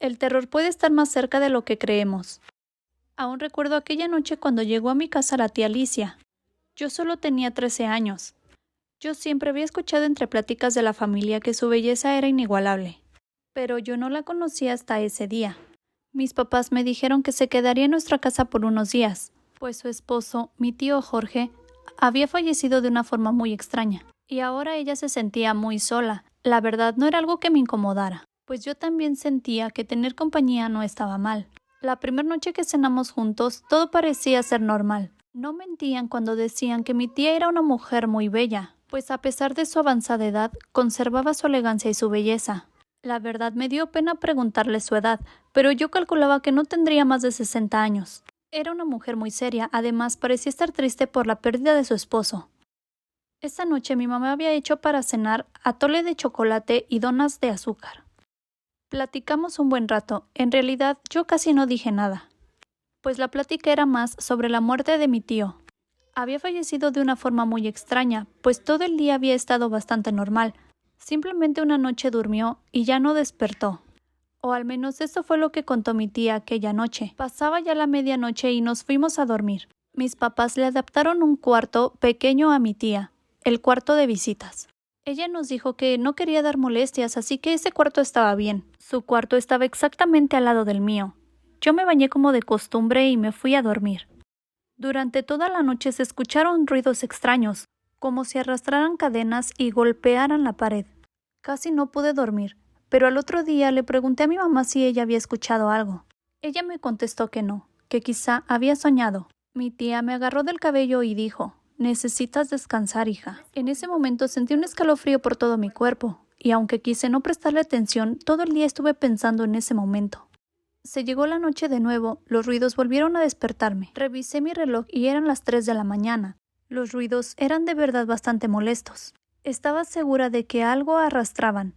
El terror puede estar más cerca de lo que creemos. Aún recuerdo aquella noche cuando llegó a mi casa la tía Alicia. Yo solo tenía 13 años. Yo siempre había escuchado entre pláticas de la familia que su belleza era inigualable, pero yo no la conocía hasta ese día. Mis papás me dijeron que se quedaría en nuestra casa por unos días, pues su esposo, mi tío Jorge, había fallecido de una forma muy extraña, y ahora ella se sentía muy sola. La verdad no era algo que me incomodara, pues yo también sentía que tener compañía no estaba mal. La primera noche que cenamos juntos, todo parecía ser normal. No mentían cuando decían que mi tía era una mujer muy bella, pues a pesar de su avanzada edad, conservaba su elegancia y su belleza. La verdad me dio pena preguntarle su edad, pero yo calculaba que no tendría más de 60 años. Era una mujer muy seria, además parecía estar triste por la pérdida de su esposo. Esa noche mi mamá había hecho para cenar atole de chocolate y donas de azúcar. Platicamos un buen rato, en realidad yo casi no dije nada, pues la plática era más sobre la muerte de mi tío. Había fallecido de una forma muy extraña, pues todo el día había estado bastante normal. Simplemente una noche durmió y ya no despertó. O al menos eso fue lo que contó mi tía aquella noche. Pasaba ya la medianoche y nos fuimos a dormir. Mis papás le adaptaron un cuarto pequeño a mi tía, el cuarto de visitas. Ella nos dijo que no quería dar molestias, así que ese cuarto estaba bien. Su cuarto estaba exactamente al lado del mío. Yo me bañé como de costumbre y me fui a dormir. Durante toda la noche se escucharon ruidos extraños, como si arrastraran cadenas y golpearan la pared. Casi no pude dormir, pero al otro día le pregunté a mi mamá si ella había escuchado algo. Ella me contestó que no, que quizá había soñado. Mi tía me agarró del cabello y dijo: «Necesitas descansar, hija». En ese momento sentí un escalofrío por todo mi cuerpo, y aunque quise no prestarle atención, todo el día estuve pensando en ese momento. Se llegó la noche de nuevo, los ruidos volvieron a despertarme. Revisé mi reloj y eran las 3 de la mañana. Los ruidos eran de verdad bastante molestos. Estaba segura de que algo arrastraban.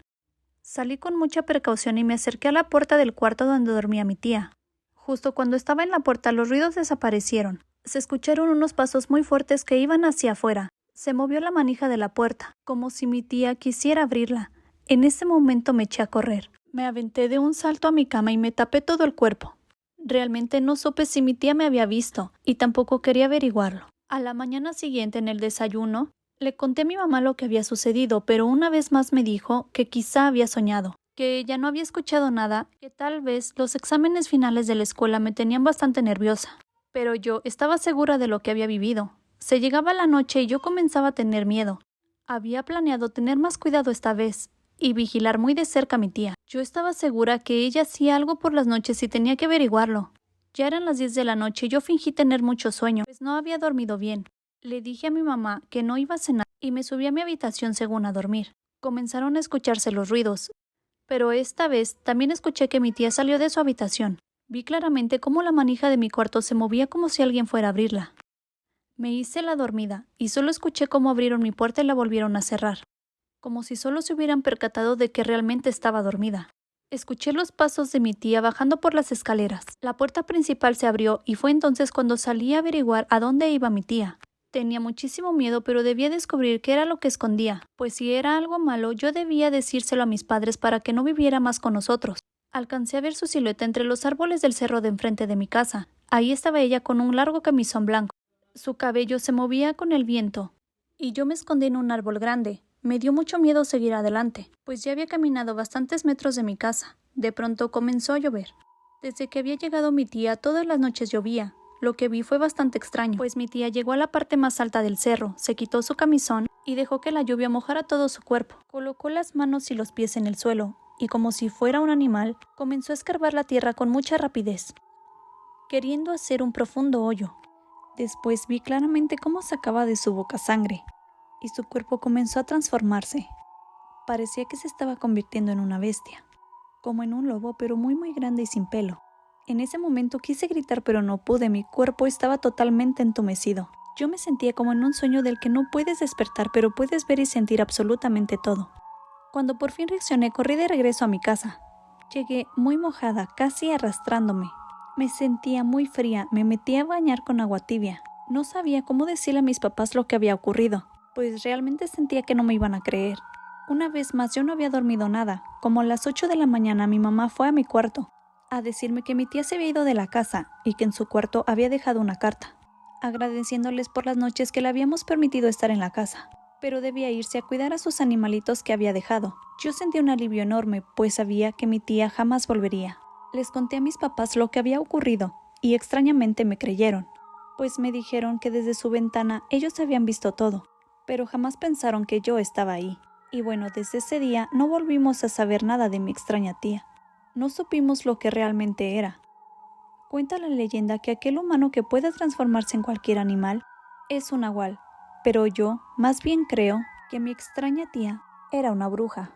Salí con mucha precaución y me acerqué a la puerta del cuarto donde dormía mi tía. Justo cuando estaba en la puerta, los ruidos desaparecieron. Se escucharon unos pasos muy fuertes que iban hacia afuera. Se movió la manija de la puerta, como si mi tía quisiera abrirla. En ese momento me eché a correr. Me aventé de un salto a mi cama y me tapé todo el cuerpo. Realmente no supe si mi tía me había visto, y tampoco quería averiguarlo. A la mañana siguiente, en el desayuno, le conté a mi mamá lo que había sucedido, pero una vez más me dijo que quizá había soñado, que ella no había escuchado nada, que tal vez los exámenes finales de la escuela me tenían bastante nerviosa. Pero yo estaba segura de lo que había vivido. Se llegaba la noche y yo comenzaba a tener miedo. Había planeado tener más cuidado esta vez y vigilar muy de cerca a mi tía. Yo estaba segura que ella hacía algo por las noches y tenía que averiguarlo. Ya eran las 10 de la noche y yo fingí tener mucho sueño, pues no había dormido bien. Le dije a mi mamá que no iba a cenar y me subí a mi habitación según a dormir. Comenzaron a escucharse los ruidos, pero esta vez también escuché que mi tía salió de su habitación. Vi claramente cómo la manija de mi cuarto se movía como si alguien fuera a abrirla. Me hice la dormida y solo escuché cómo abrieron mi puerta y la volvieron a cerrar, como si solo se hubieran percatado de que realmente estaba dormida. Escuché los pasos de mi tía bajando por las escaleras. La puerta principal se abrió y fue entonces cuando salí a averiguar a dónde iba mi tía. Tenía muchísimo miedo, pero debía descubrir qué era lo que escondía, pues si era algo malo yo debía decírselo a mis padres para que no viviera más con nosotros. Alcancé a ver su silueta entre los árboles del cerro de enfrente de mi casa. Ahí estaba ella con un largo camisón blanco. Su cabello se movía con el viento, y yo me escondí en un árbol grande. Me dio mucho miedo seguir adelante, pues ya había caminado bastantes metros de mi casa. De pronto comenzó a llover. Desde que había llegado mi tía, todas las noches llovía. Lo que vi fue bastante extraño, pues mi tía llegó a la parte más alta del cerro, se quitó su camisón y dejó que la lluvia mojara todo su cuerpo. Colocó las manos y los pies en el suelo, y como si fuera un animal, comenzó a escarbar la tierra con mucha rapidez, queriendo hacer un profundo hoyo. Después vi claramente cómo sacaba de su boca sangre, y su cuerpo comenzó a transformarse. Parecía que se estaba convirtiendo en una bestia, como en un lobo, pero muy grande y sin pelo. En ese momento quise gritar, pero no pude. Mi cuerpo estaba totalmente entumecido. Yo me sentía como en un sueño del que no puedes despertar, pero puedes ver y sentir absolutamente todo. Cuando por fin reaccioné, corrí de regreso a mi casa. Llegué muy mojada, casi arrastrándome. Me sentía muy fría, me metí a bañar con agua tibia. No sabía cómo decirle a mis papás lo que había ocurrido, pues realmente sentía que no me iban a creer. Una vez más yo no había dormido nada. Como a las 8 de la mañana mi mamá fue a mi cuarto. a decirme que mi tía se había ido de la casa y que en su cuarto había dejado una carta, agradeciéndoles por las noches que le habíamos permitido estar en la casa, pero debía irse a cuidar a sus animalitos que había dejado. Yo sentí un alivio enorme, pues sabía que mi tía jamás volvería. Les conté a mis papás lo que había ocurrido, y extrañamente me creyeron, pues me dijeron que desde su ventana ellos habían visto todo, pero jamás pensaron que yo estaba ahí. Y bueno, desde ese día no volvimos a saber nada de mi extraña tía. No supimos lo que realmente era. Cuenta la leyenda que aquel humano que puede transformarse en cualquier animal es un nahual, pero yo más bien creo que mi extraña tía era una bruja.